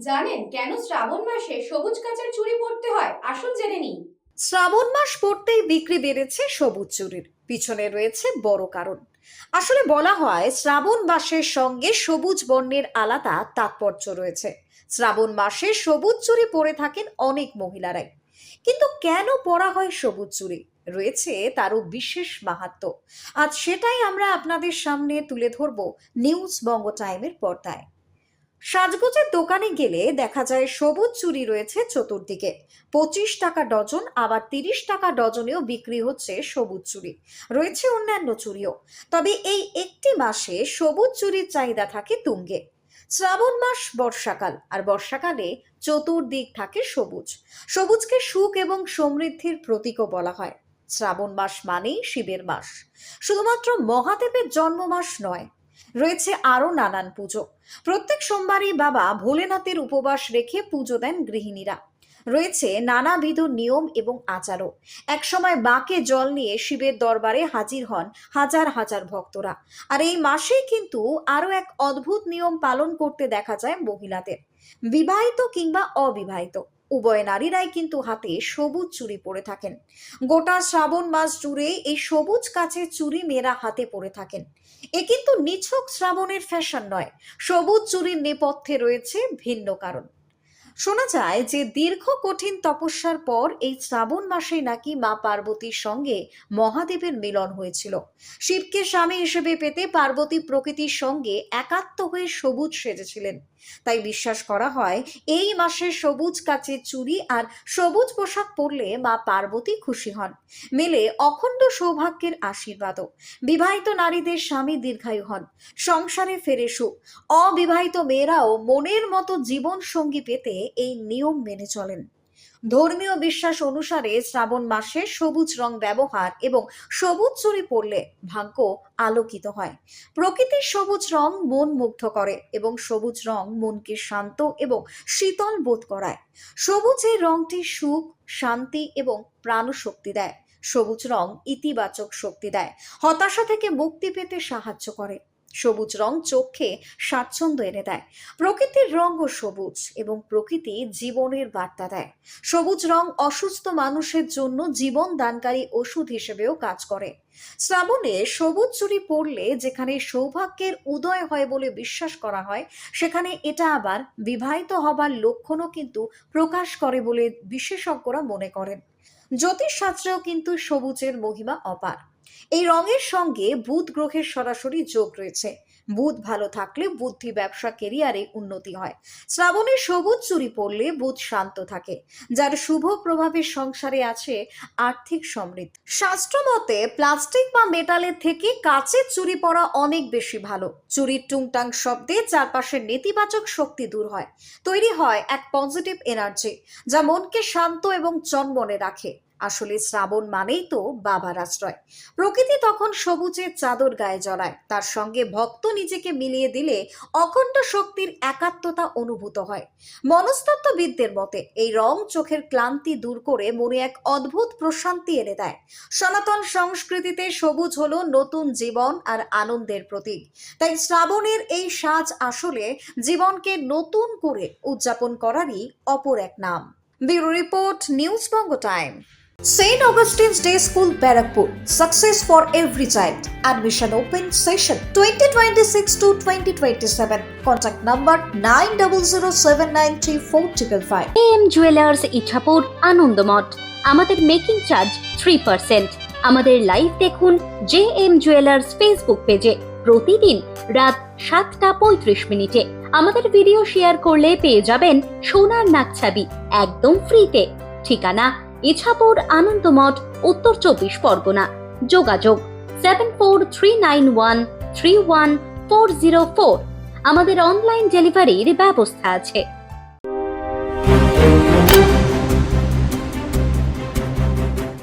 জানেন কেন শ্রাবণ মাসে সবুজ কাচের চুড়ি পরতে হয়? আসুন জেনে নিই। শ্রাবণ মাস পড়তেই বিক্রি বেড়েছে সবুজ চুড়ির। পিছনে রয়েছে বড় কারণ। আসলে বলা হয় শ্রাবণ মাসের সঙ্গে সবুজ বর্ণের আলাদা তাৎপর্য রয়েছে। শ্রাবণ মাসে সবুজ চুড়ি পরে থাকেন অনেক মহিলারাই। কিন্তু কেন পরা হয় সবুজ চুড়ি? রয়েছে তারও বিশেষ মাহাত্ম্য। আজ সেটাই আমরা আপনাদের সামনে তুলে ধরব নিউজ বঙ্গ টাইমের পর্দায়। সাজগোজের দোকানে গেলে দেখা যায় সবুজ চুড়ি রয়েছে চতুর্দিকে। 25 টাকা ডজন, আবার 30 টাকা ডজনেও বিক্রি হচ্ছে সবুজ চুড়ি। রয়েছে অন্যান্য চুড়িও। তবে এই একটি মাসে সবুজ চুড়ির চাহিদা থাকে তুঙ্গে। শ্রাবণ মাস বর্ষাকাল, আর বর্ষাকালে চতুর্দিক থাকে সবুজ। সবুজকে সুখ এবং সমৃদ্ধির প্রতীকও বলা হয়। শ্রাবণ মাস মানেই শিবের মাস। শুধুমাত্র মহাদেবের জন্ম মাস নয়, রয়েছে আরো নানান পুজো। প্রত্যেক সোমবারই বাবা ভোলেনাথের উপবাস রেখে পুজো দেন গৃহিণীরা। রয়েছে নানাবিধ নিয়ম এবং আচারও। একসময় বাঁকে জল নিয়ে শিবের দরবারে হাজির হন হাজার হাজার ভক্তরা। আর এই মাসেই কিন্তু আরো এক অদ্ভুত নিয়ম পালন করতে দেখা যায় মহিলাদের। বিবাহিত কিংবা অবিবাহিত উভয় নারীরাই কিন্তু হাতে সবুজ চুড়ি পরে থাকেন। গোটা শ্রাবণ মাস জুড়ে এই সবুজ কাচের চুড়ি মেয়েরা হাতে পরে থাকেন। এ কিন্তু নিছক শ্রাবণের ফ্যাশন নয়, সবুজ চুরির নেপথ্যে রয়েছে ভিন্ন কারণ। শোনা যায় যে দীর্ঘ কঠিন তপস্যার পর এই শ্রাবণ মাসে নাকি মা পার্বতীর সঙ্গে মহাদেবের মিলন হয়েছিল। শিবকে স্বামী হিসেবে পেতে পার্বতী প্রকৃতির সঙ্গে একাত্ম হয়ে সবুজ সেজেছিলেন। তাই বিশ্বাস করা হয় এই মাসে সবুজ কাচের চুড়ি আর সবুজ পোশাক পরলে মা পার্বতী খুশি হন। মেলে অখণ্ড সৌভাগ্যের আশীর্বাদও। বিবাহিত নারীদের স্বামী দীর্ঘায়ু হন, সংসারে ফেরে সুখ। অবিবাহিত মেয়েরাও মনের মতো জীবন সঙ্গী পেতে এই নিয়ম মেনে চলেন। ধর্মীয় বিশ্বাস অনুসারে শ্রাবণ মাসে সবুজ রং ব্যবহার এবং সবুজ চুড়ি পরলে ভাগ্য আলোকিত হয়। প্রকৃতির সবুজ রং মন মুগ্ধ করে এবং সবুজ রং মনকে শান্ত এবং শীতল বোধ করায়। সবুজ এই রংটি সুখ, শান্তি এবং প্রাণশক্তি দেয়। সবুজ রং ইতিবাচক শক্তি দেয়, হতাশা থেকে মুক্তি পেতে সাহায্য করে। সবুজ রং চোখে স্বাচ্ছন্দ্য এনে দেয়। প্রকৃতির রঙও সবুজ এবং প্রকৃতি জীবনের বার্তা দেয়। সবুজ রং অসুস্থ মানুষের জন্য জীবন দানকারী ওষুধ হিসেবেও কাজ করে। শ্রাবণে সবুজ চুড়ি পরলে যেখানে সৌভাগ্যের উদয় হয় বলে বিশ্বাস করা হয়, সেখানে এটা আবার বিবাহিত হবার লক্ষণও কিন্তু প্রকাশ করে বলে বিশেষজ্ঞরা মনে করেন। জ্যোতিষশাস্ত্রেও কিন্তু সবুজের মহিমা অপার। এই রঙের সঙ্গে বুধ গ্রহের সরাসরি যোগ রয়েছে। বুধ ভালো থাকলে বুদ্ধি, ব্যবসা, কেরিয়ারে উন্নতি হয়। শ্রাবণে সবুজ চুড়ি পরলে বুধ শান্ত থাকে, যার শুভ প্রভাবের সংসারে আছে আর্থিক সমৃদ্ধি। শাস্ত্র মতে প্লাস্টিক বা মেটালের থেকে কাচের চুড়ি পরা অনেক বেশি ভালো। চুড়ির টুংটাং শব্দে চারপাশের নেতিবাচক শক্তি দূর হয়। তৈরি হয় এক পজিটিভ এনার্জি, যা মনকে শান্ত এবং চনমনে রাখে। আসলে শ্রাবণ মানেই তো বাবার আশ্রয়। প্রকৃতি তখন সবুজের চাদর গায়ে জড়ায়। তার সঙ্গে ভক্ত নিজেকে মিলিয়ে দিলে অখণ্ড শক্তির একাত্মতা অনুভূত হয়। মনস্তত্ত্ববিদদের মতে এই রং চোখের ক্লান্তি দূর করে মনে এক অদ্ভুত প্রশান্তি এনে দেয়। সনাতন সংস্কৃতিতে সবুজ হলো নতুন জীবন আর আনন্দের প্রতীক। তাই শ্রাবণের এই সাজ আসলে জীবনকে নতুন করে উদযাপন করারই অপর এক নাম। Bureau report, news Banga time. St. Augustine's Day School, Barakpur. Success for every child. Admission open session 2026 to 2027. Contact number 9007934555. JM jewellers Ichapur, Anandamath. আমাদের মেকিং চার্জ 3%। আমাদের লাইভ দেখুন JM জুয়েলার্স ফেসবুক পেজে প্রতিদিন রাত 7:35 আমাদের ভিডিও শেয়ার করলে পেয়ে যাবেন সোনার নাকছাবি একদম ফ্রিতে। ঠিকানা ইছাপুর, আনন্দমঠ, উত্তর 24 পরগনা। যোগাযোগ 7439131404। আমাদের অনলাইন ডেলিভারির ব্যবস্থা আছে।